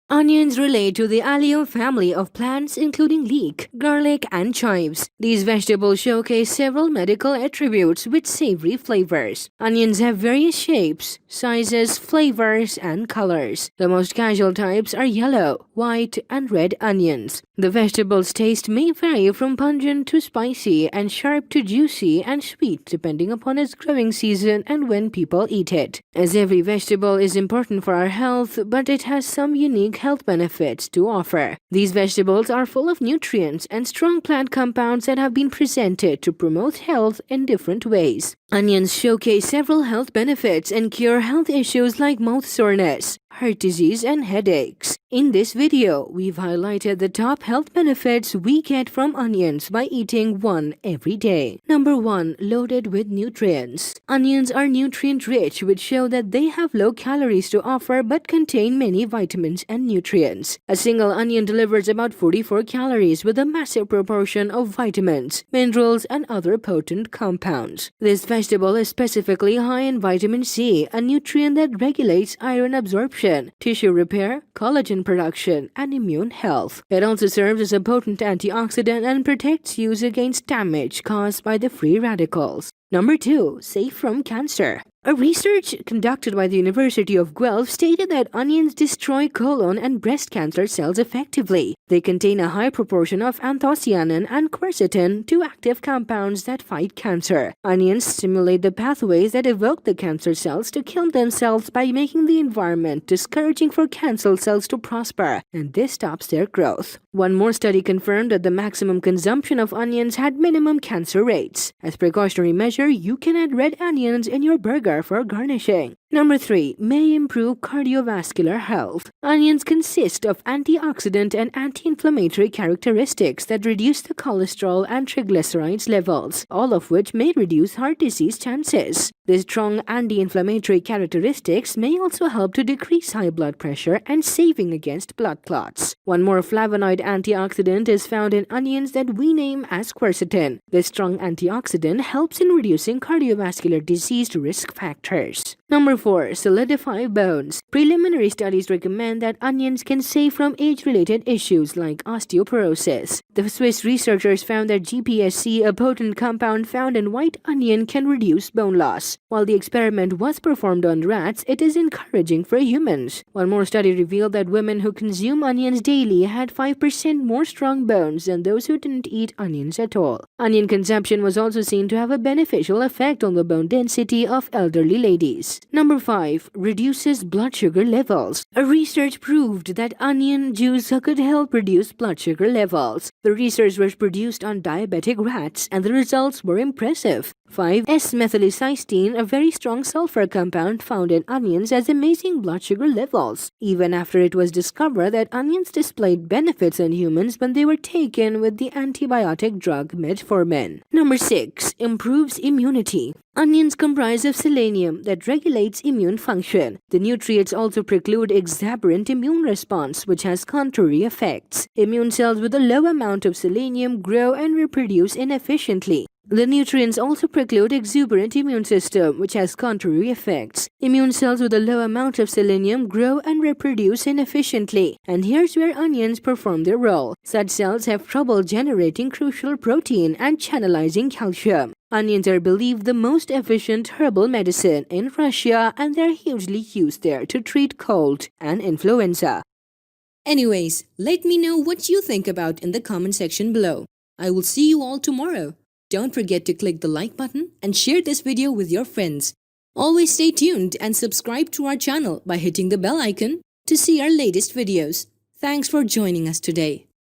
Onions relate to the allium family of plants including leek, garlic, and chives. These vegetables showcase several medical attributes with savory flavors. Onions have various shapes, sizes, flavors, and colors. The most casual types are yellow, white, and red onions. The vegetable's taste may vary from pungent to spicy and sharp to juicy and sweet depending upon its growing season and when people eat it. As every vegetable is important for our health, but it has some unique health benefits to offer. These vegetables are full of nutrients and strong plant compounds that have been presented to promote health in different ways. Onions showcase several health benefits and cure health issues like mouth soreness, heart disease, and headaches. In this video, we've highlighted the top health benefits we get from onions by eating one every day. Number 1. Loaded with nutrients. Onions are nutrient-rich, which show that they have low calories to offer but contain many vitamins and nutrients. A single onion delivers about 44 calories with a massive proportion of vitamins, minerals, and other potent compounds. This vegetable is specifically high in vitamin C, a nutrient that regulates iron absorption, tissue repair, collagen production, and immune health. It also serves as a potent antioxidant and protects you against damage caused by the free radicals. Number 2. Safe from cancer. A research conducted by the University of Guelph stated that onions destroy colon and breast cancer cells effectively. They contain a high proportion of anthocyanin and quercetin, two active compounds that fight cancer. Onions stimulate the pathways that evoke the cancer cells to kill themselves by making the environment discouraging for cancer cells to prosper, and this stops their growth. One more study confirmed that the maximum consumption of onions had minimum cancer rates. As precautionary measure, you can add red onions in your burger for garnishing. Number 3. May improve cardiovascular health. Onions consist of antioxidant and anti-inflammatory characteristics that reduce the cholesterol and triglycerides levels, all of which may reduce heart disease chances. These strong anti-inflammatory characteristics may also help to decrease high blood pressure and saving against blood clots. One more flavonoid antioxidant is found in onions that we name as quercetin. This strong antioxidant helps in reducing cardiovascular disease risk factors. Number 4. Solidify bones. Preliminary studies recommend that onions can save from age-related issues like osteoporosis. The Swiss researchers found that GPSC, a potent compound found in white onion, can reduce bone loss. While the experiment was performed on rats, it is encouraging for humans. One more study revealed that women who consume onions daily had 5% more strong bones than those who didn't eat onions at all. Onion consumption was also seen to have a beneficial effect on the bone density of elderly ladies. Number 5. Reduces blood sugar levels. A research proved that onion juice could help reduce blood sugar levels. The research was produced on diabetic rats and the results were impressive. 5. S-methylicystine, a very strong sulfur compound found in onions, has amazing blood sugar levels, even after it was discovered that onions displayed benefits in humans when they were taken with the antibiotic drug metformin. Number 6. Improves immunity. Onions comprise of selenium that regulates immune function. The nutrients also preclude exuberant immune response, which has contrary effects. Immune cells with a low amount of selenium grow and reproduce inefficiently. The nutrients also preclude exuberant immune system, which has contrary effects. Immune cells with a low amount of selenium grow and reproduce inefficiently. And here's where onions perform their role. Such cells have trouble generating crucial protein and channelizing calcium. Onions are believed the most efficient herbal medicine in Russia, and they're hugely used there to treat cold and influenza. Anyways, let me know what you think about in the comment section below. I will see you all tomorrow. Don't forget to click the like button and share this video with your friends. Always stay tuned and subscribe to our channel by hitting the bell icon to see our latest videos. Thanks for joining us today.